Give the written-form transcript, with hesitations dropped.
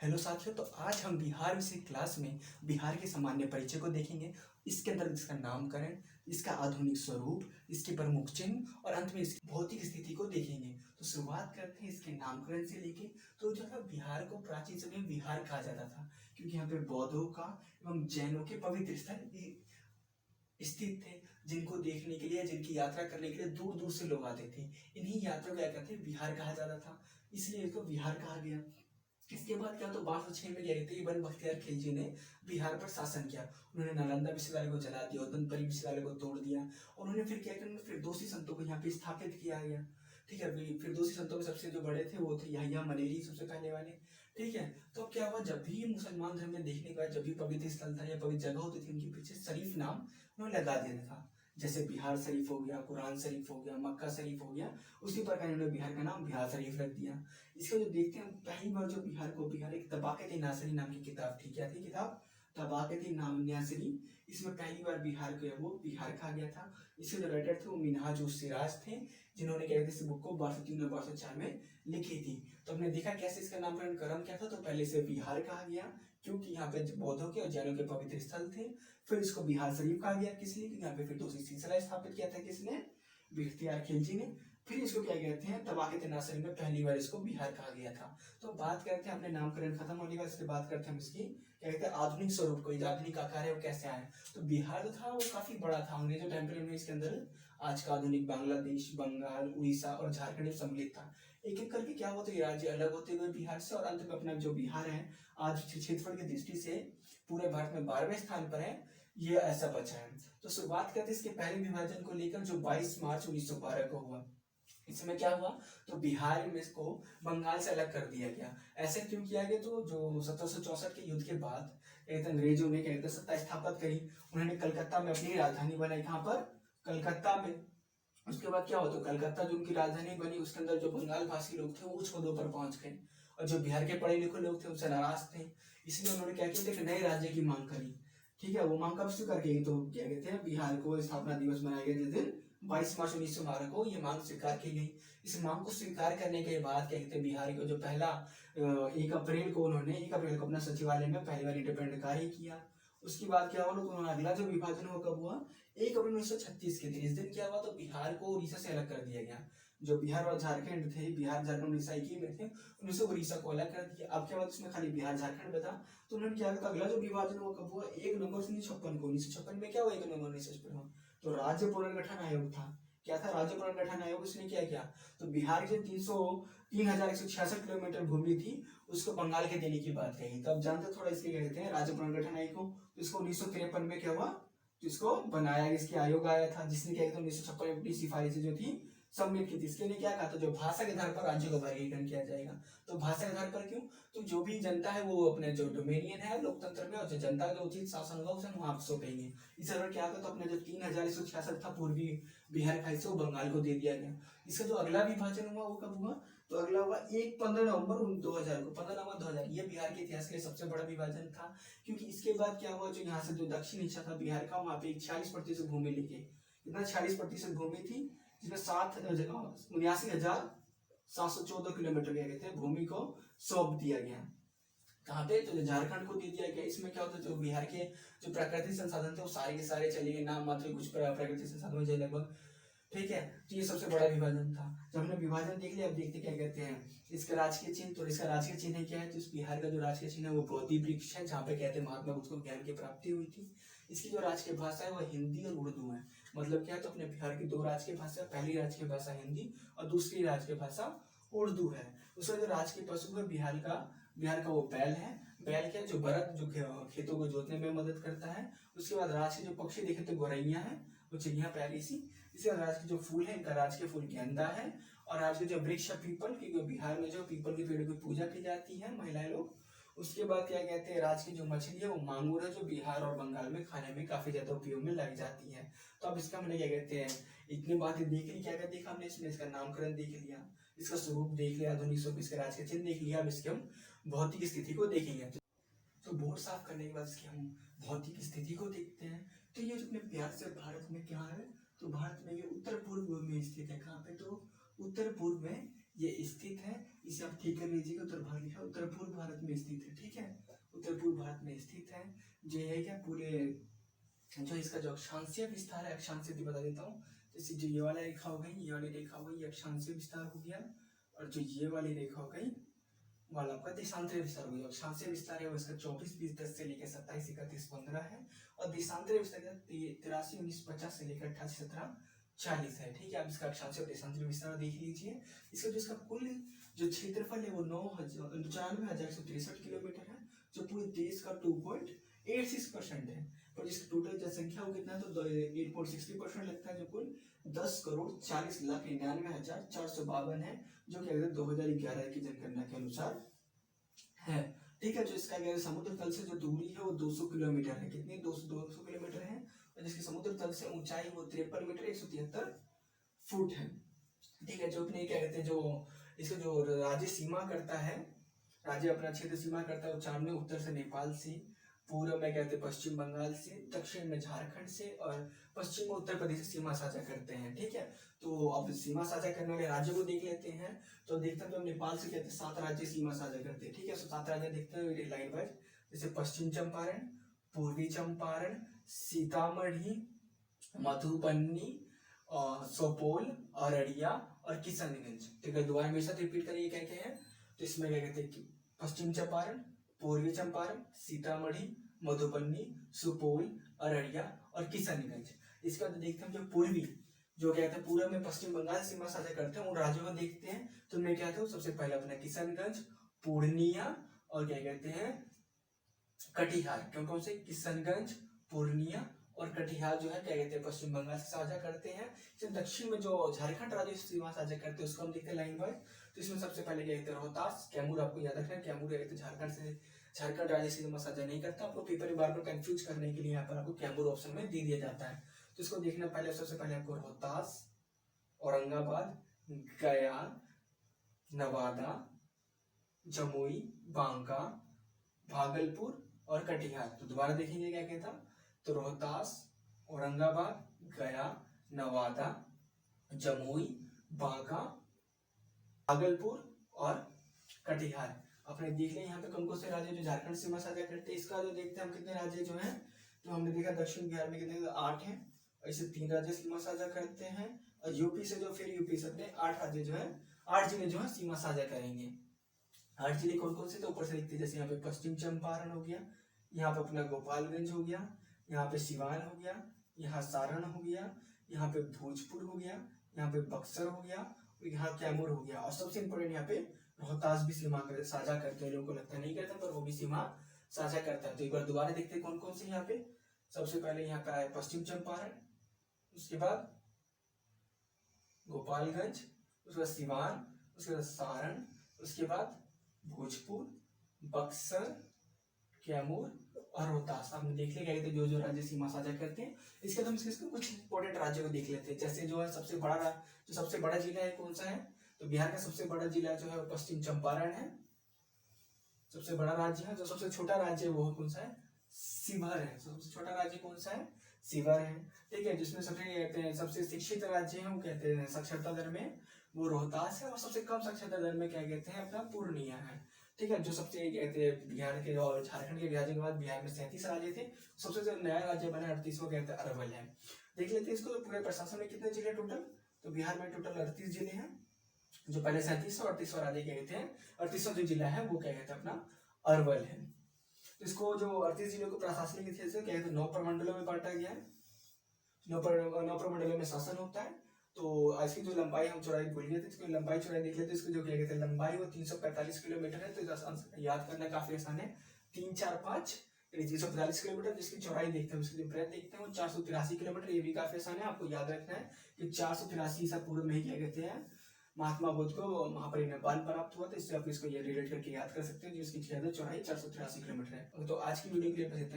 Hello साथियों, तो आज हम बिहार विषय क्लास में बिहार के सामान्य परिचय को देखेंगे। इसके अंदर इसका नामकरण, इसका आधुनिक स्वरूप, इसके प्रमुख चिन्ह और अंत में इसकी भौतिक स्थिति को देखेंगे। तो शुरुआत करते हैं इसके नामकरण से लेके। तो जो था बिहार को प्राचीन समय में बिहार कहा जाता था, क्योंकि यहाँ पे बौद्धों का एवं जैनों के पवित्र स्थल स्थित थे, जिनको देखने के लिए, जिनकी यात्रा करने के लिए दूर दूर से लोग आते थे। इन्हीं यात्रा को क्या कहते हैं, बिहार कहा जाता था, इसलिए इसको बिहार कहा गया। इसके बाद क्या, तो 1206 में क्या कहते हैं, इब्न बख्तियार खिलजी ने बिहार पर शासन किया। उन्होंने नालंदा विश्वविद्यालय को जला दिया, उदनपरी विश्वविद्यालय को तोड़ दिया, और उन्होंने फिर क्या किया, उन्होंने फिरदौसी संतों को यहाँ पे स्थापित किया गया। ठीक है, फिरदौसी संतों में सबसे जो बड़े थे वो थे यहया मनेरी, सबसे पहले वाले। ठीक है, तो अब क्या हुआ, जब भी मुसलमान धर्म में देखने के बाद जब भी पवित्र स्थल था या पवित्र जगह होती थी, उनके पीछे शरीफ नाम उन्होंने लगा देता था। जैसे बिहार शरीफ हो गया, कुरान शरीफ हो गया, मक्का शरीफ हो गया, उसी प्रकार इन्होंने बिहार का नाम बिहार शरीफ रख दिया। इसको जो देखते हैं, पहली बार जो बिहार एक तबाक़त नासिरी नाम की किताब थी। क्या थी किताब? तबाक़त नासिरी। इसमें पहली बार बिहार को वो बिहार कहा गया था। इसके जो राइटर थे वो मिनहाज उस सिराज थे, जिन्होंने क्या कहते हैं इस बुक को 1203 और 1204 में लिखी थी। तो हमने देखा कैसे इसका नामकरण क्रम क्या था। तो पहले इसे बिहार कहा गया, क्योंकि यहाँ पे बौद्धों के और जैनों के पवित्र स्थल थे। फिर इसको बिहार शरीफ कहा गया, किस लिए? क्योंकि यहाँ पे फिर दूसरी सिलसिला स्थापित किया था, किसने? बख्तियार खिलजी ने। फिर इसको क्या कहते हैं, तबाक़त नासिरी में पहली बार इसको बिहार कहा गया था। तो बात करते हैं अपने नामकरण खत्म होने के बाद, इसके बात करते हैं हम इसकी क्या कहते हैं आधुनिक स्वरूप को, जो आधुनिक आकार है वो कैसे आया। तो बिहार जो था वो काफी बड़ा था, अंग्रेजों टाइम पीरियड में इसके अंदर आज का आधुनिक बांग्लादेश, बंगाल, उड़ीसा और झारखंड सम्मिलित था। एक एक करके क्या हुआ, तो ये राज्य अलग होते हुए बिहार से, और अंत में अपना जो बिहार है आज क्षेत्रफल की दृष्टि से पूरे भारत में 12वें स्थान पर है, ये ऐसा बचा है। तो शुरुआत करते हैं इसके पहले विभाजन को लेकर, जो 22 मार्च 1912 को हुआ। इसमें क्या हुआ, तो बिहार में इसको बंगाल से अलग कर दिया गया। ऐसे क्यों किया गया, तो जो 1764 के युद्ध के बाद अंग्रेजों ने क्या सत्ता स्थापित करी। उन्होंने कलकत्ता में अपनी राजधानी बनाई। कहाँ पर? कलकत्ता में। उसके बाद क्या हुआ, तो कलकत्ता जो उनकी राजधानी बनी, उसके अंदर जो बंगाल भाषी लोग थे वो उच्च पदों पर पहुंच गए, और जो बिहार के पढ़े लिखे लोग थे उनसे नाराज थे। इसलिए उन्होंने क्या किया, एक नए राज्य की मांग करी। ठीक है, वो मांग कब स्वीकार की, तो क्या कहते हैं बिहार को स्थापना दिवस मनाया गया, जिस दिन 22 मार्च 1912 को ये मांग स्वीकार की गई। इस मांग को स्वीकार करने के बाद क्या कहते हैं, बिहार को जो पहला 1 अप्रैल को अपना सचिवालय में पहली बार इंडिपेंडेंट कार्य किया। उसके बाद क्या हुआ, तो उन्होंने अगला जो विभाजन हुआ कब हुआ, 1 अप्रैल 1936 के दिन। इस दिन क्या हुआ, तो बिहार को उड़ीसा से अलग कर दिया गया। जो बिहार और झारखंड थे, बिहार झारखंड उड़ीसा एक ही में थे, उनसे उड़ीसा को अलग कर दिया। अब क्या हुआ, उसमें खाली बिहार झारखंड बता। तो उन्होंने क्या किया, अगला जो विभाजन हुआ कब हुआ, 1 नवंबर 1956 को। 1956 में क्या हुआ, 1 नवंबर 1956 तो राज्य पुनर्गठन आयोग था। क्या था? राज्य पुनर्गठन आयोग। इसने क्या किया, तो बिहार के 3,166 किलोमीटर भूमि थी, उसको बंगाल के देने की बात कही। तो अब जानते थोड़ा इसके कहते हैं राज्य पुनर्गठन आयोग को। तो इसको 1953 में क्या हुआ, तो इसको बनाया, इसके आयोग आया था, जिसने क्या किया, 1956 में अपनी सिफारिशें जो थी सबमिट की थी। इसके लिए क्या कहा था, जो भाषा के आधार पर राज्य का वर्गीकरण किया जाएगा। तो भाषा के आधार पर क्यों, तो जो भी जनता है वो अपने जो डोमेनियन है लोकतंत्र में, और जो जनता का जो उचित शासन होगा उसे हम वहां सौंपेंगे। इस तरह क्या होगा, तो अपने जो 3,166 था पूर्वी बिहार का हिस्सा, वो बंगाल को दे दिया गया। इसका जो अगला विभाजन हुआ वो कब हुआ, तो अगला हुआ 15 नवंबर 2000 को। 15 नवंबर 2000 ये बिहार के इतिहास के लिए सबसे बड़ा विभाजन था, क्योंकि इसके बाद क्या हुआ, जो यहाँ से जो दक्षिण हिस्सा था बिहार का, वहां पे 46% भूमि लेके, कितना 46% भूमि थी, जिसमें 79,714 किलोमीटर क्या कहते हैं भूमि को सौंप दिया गया। कहाँ पे, तो झारखंड को दे दिया गया। इसमें क्या होता है, जो बिहार के जो प्राकृतिक संसाधन थे वो सारे के सारे चले गए, नाम मात्र कुछ प्राकृतिक संसाधन बचे लगभग। ठीक है, तो ये सबसे बड़ा विभाजन था। जब हमने विभाजन देख लिया, अब देखते क्या कहते हैं इसका राजकीय चिन्ह। तो इसका राजकीय चिन्ह क्या है, तो इस बिहार का जो राजकीय चिन्ह है वो बोधि वृक्ष है, जहाँ पे कहते हैं महात्मा बुद्ध को ज्ञान की प्राप्ति हुई थी। इसकी जो राजकीय भाषा है वो हिंदी और उर्दू है। मतलब क्या है, तो अपने बिहार की 2 राजकीय भाषा, पहली राजकीय भाषा हिंदी और दूसरी राजकीय भाषा उर्दू है। उसका जो राजकीय पशु है बिहार का वो बैल है। बैल क्या है, जो बरद जो खेतों को जोतने में मदद करता है। उसके बाद राजकीय जो पक्षी देखे तो गौरैया है, वो चिड़िया प्यारी सी। इसके बाद राजकीय जो फूल है, इनका राजकीय फूल गेंदा है। और राजकीय जो वृक्ष है पीपल, क्योंकि बिहार में जो पीपल के पेड़ की पूजा की जाती है महिलाएं लोग। उसके बाद क्या कहते हैं, राजकीय जो मछली है वो मांगुर है, जो बिहार और बंगाल में खाने में काफी ज्यादा उपयोग में लाई जाती है। तो अब इसका हमने क्या कहते हैं, इतनी बातें देख ली। क्या क्या देखा हमने इसमें, इसका नामकरण देख लिया, इसका स्वरूप देख लिया, आधुनिक स्वरूप, इसके राजकीय चिन्ह देख लिया। अब इसके हम भौतिक स्थिति को देखेंगे। तो बोर्ड साफ करने के बाद इसकी हम भौतिक स्थिति को देखते हैं। तो ये जो अपने प्यार से भारत में क्या है, तो भारत में ये उत्तर पूर्व में स्थित है। कहाँ पे, तो उत्तर पूर्व में ये स्थित है, इसे आप ठीक कर लीजिएगा। उत्तर भारत लिखा, उत्तर पूर्व भारत में स्थित है, ठीक है, उत्तर पूर्व भारत में स्थित है। जो है क्या पूरे जो इसका जो अक्षांशीय विस्तार है, अक्षांशीय बता देता हूँ। जैसे जो ये वाला रेखा हो गई, ये वाली रेखा हो गई, ये अक्षांशीय विस्तार हो गया, और जो ये वाली रेखा हो गई वाला आपका देशांतरीय विस्तार हो गया। अक्षांशीय विस्तार है वो इसका 24-20-10 से लेकर 27-31-15 है, और देशांतरीय विस्तार 83-19-50 से लेकर 88-17-40 है, ठीक है। आप इसका अक्षांशीय और देशांतरीय विस्तार देख लीजिए। इसका जो इसका कुल जो क्षेत्रफल है वो 9,94,163 किलोमीटर है, जो पूरे देश का 2.86% है। और जिसकी टोटल जनसंख्या वो कितना है, तो 8.60% लगता है, जो कुल 10,40,99,452 है, जो कि अगर 2011 की जनगणना के अनुसार है, ठीक है। जो इसका क्या समुद्र तल से जो दूरी है वो 200 किलोमीटर है, कितनी 200 किलोमीटर है, और जिसकी समुद्र तल से ऊंचाई वो 53 मीटर 173 फुट है, ठीक है। जो अपने क्या कहते हैं, जो इसको जो राज्य सीमा करता है, राज्य अपना क्षेत्र सीमा करता है वो चार में, उत्तर से नेपाल से, पूर्व में कहते हैं पश्चिम बंगाल से, दक्षिण में झारखंड से, और पश्चिम में उत्तर प्रदेश से सीमा साझा करते हैं, ठीक है। तो अब सीमा साझा करने वाले राज्यों को देख लेते हैं। तो देखते हैं, तो नेपाल से कहते हैं 7 राज्य सीमा साझा करते हैं, ठीक है। तो 7 राज्य देखते हैं लाइन वाइज, जैसे पश्चिम चंपारण, पूर्वी चंपारण, सीतामढ़ी, मधुबनी, सुपौल, अररिया और किशनगंज, ठीक है। दोबारा मेरे साथ रिपीट करिए क्या क्या है। तो इसमें क्या कहते हैं, पश्चिम चंपारण, पूर्वी चंपारण, सीतामढ़ी, मधुबनी, सुपौल, अररिया और किशनगंज। इसके बाद देखते हैं जो पूर्वी, जो क्या कहते हैं पूर्व में पश्चिम बंगाल सीमा साझा करते हैं, उन राज्यों को देखते हैं। तो मैं क्या कहता सबसे पहले अपना किशनगंज, पूर्णिया और क्या कहते हैं कटिहार। कौन कौन से, किशनगंज, पूर्णिया और कटिहार जो है क्या कहते हैं पश्चिम बंगाल से साझा करते हैं। दक्षिण में जो झारखंड राज्य सीमा साझा करते हैं उसको हम देखते हैं लाइन बाय। तो इसमें सबसे पहले क्या कहते हैं रोहतास, कैमूर, आपको याद रखना है कैमूर क्या कहते हैं झारखंड राज्य से सीमा साझा नहीं करता। आपको पेपर में बार बार कंफ्यूज करने के लिए यहाँ पर आपको कैमूर ऑप्शन में दे दिया जाता है। तो इसको देखना पहले, सबसे पहले आपको रोहतास, औरंगाबाद, गया, नवादा, जमुई, बांका, भागलपुर और कटिहार। तो दोबारा देखेंगे क्या कहता, तो रोहतास, औरंगाबाद, गया, नवादा, जमुई, बांका, भागलपुर और कटिहार। अपने देख लें यहाँ पे कौन कौन से राज्य जो झारखंड सीमा साझा करते हैं। इसका जो देखते हैं हम कितने राज्य जो हैं, तो हमने देखा दक्षिण बिहार में कितने 8 हैं, ऐसे 3 राज्य सीमा साझा करते हैं। और यूपी से जो फिर यूपी से अपने 8 राज्य जो है 8 जिले जो है सीमा साझा करेंगे। 8 जिले कौन कौन से, तो ऊपर से लिखते हैं, जैसे यहाँ पे पश्चिम चंपारण हो गया, यहाँ पे अपना गोपालगंज हो गया, यहाँ पे सिवान हो गया, यहाँ सारण हो गया, यहाँ पे भोजपुर हो गया, यहाँ पे बक्सर हो गया, यहाँ कैमूर हो गया। और सबसे इम्पोर्टेंट यहाँ पे रोहतास भी सीमा साझा करते हैं। लोगों को लगता नहीं करता, पर वो भी सीमा साझा करता है। तो एक बार दोबारा देखते हैं कौन कौन से यहाँ पे। सबसे पहले यहाँ पे आया पश्चिम चंपारण, उसके बाद गोपालगंज, उसके बाद सिवान, उसके बाद सारण, उसके बाद भोजपुर, बक्सर, कैमूर और रोहतास। आपने देख लिया क्या जो जो राज्य सीमा साझा करते हैं। इसके बाद हम इसके कुछ इंपॉर्टेंट राज्यों को देख लेते हैं। जैसे जो है सबसे बड़ा जिला है कौन सा है, तो बिहार का सबसे बड़ा जिला जो है पश्चिम चंपारण है, सबसे बड़ा राज्य है। जो सबसे छोटा राज्य है वो कौन सा है, शिवहर है। सबसे छोटा राज्य कौन सा है, शिवहर है, ठीक है। जिसमें सबसे शिक्षित राज्य है वो कहते हैं साक्षरता दर में वो रोहतास है, और सबसे कम साक्षरता दर में क्या कहते हैं अपना पूर्णिया है, ठीक है। जो सबसे कहते हैं बिहार के और झारखंड के विभाजन के बाद बिहार में 37 राज्य थे, सबसे जो नया राज्य बना 38वां कहते हैं अरवल है। देख लेते हैं इसको, तो पूरे प्रशासन में कितने जिले टोटल, तो बिहार में टोटल 38 जिले हैं। जो पहले 37 और 38वां राज्य कहते हैं, 38वां जो जिला है वो क्या कहते हैं अपना अरवल है। तो इसको जो 38 जिलों को प्रशासनिक हिस्से से क्या कहते हैं 9 प्रमंडलों में बांटा गया है। 9 प्रमंडलों में शासन होता है। तो इसकी जो लंबाई हम चौड़ाई भूल गए थे, इसकी लंबाई चौड़ाई देख लेते हैं। इसको जो क्या कहते हैं लंबाई वो 345 किलोमीटर है। तो याद करना काफी आसान है, 3 4 5 यानी 345 किलोमीटर। जिसकी चौड़ाई देखते हैं, उसकी जो ब्रेथ देखते हैं वो 483 किलोमीटर। ये भी काफी आसान है, आपको याद रखना है कि 483 ईसा पूर्व में ही क्या कहते हैं महात्मा बुद्ध को वहां पर नेपाल प्राप्त हुआ था। इससे आप इसको ये रिलेट करके याद कर सकते हैं। जिसकी चौड़ाई 483 किलोमीटर है। तो आज की वीडियो के लिए बस इतना ही।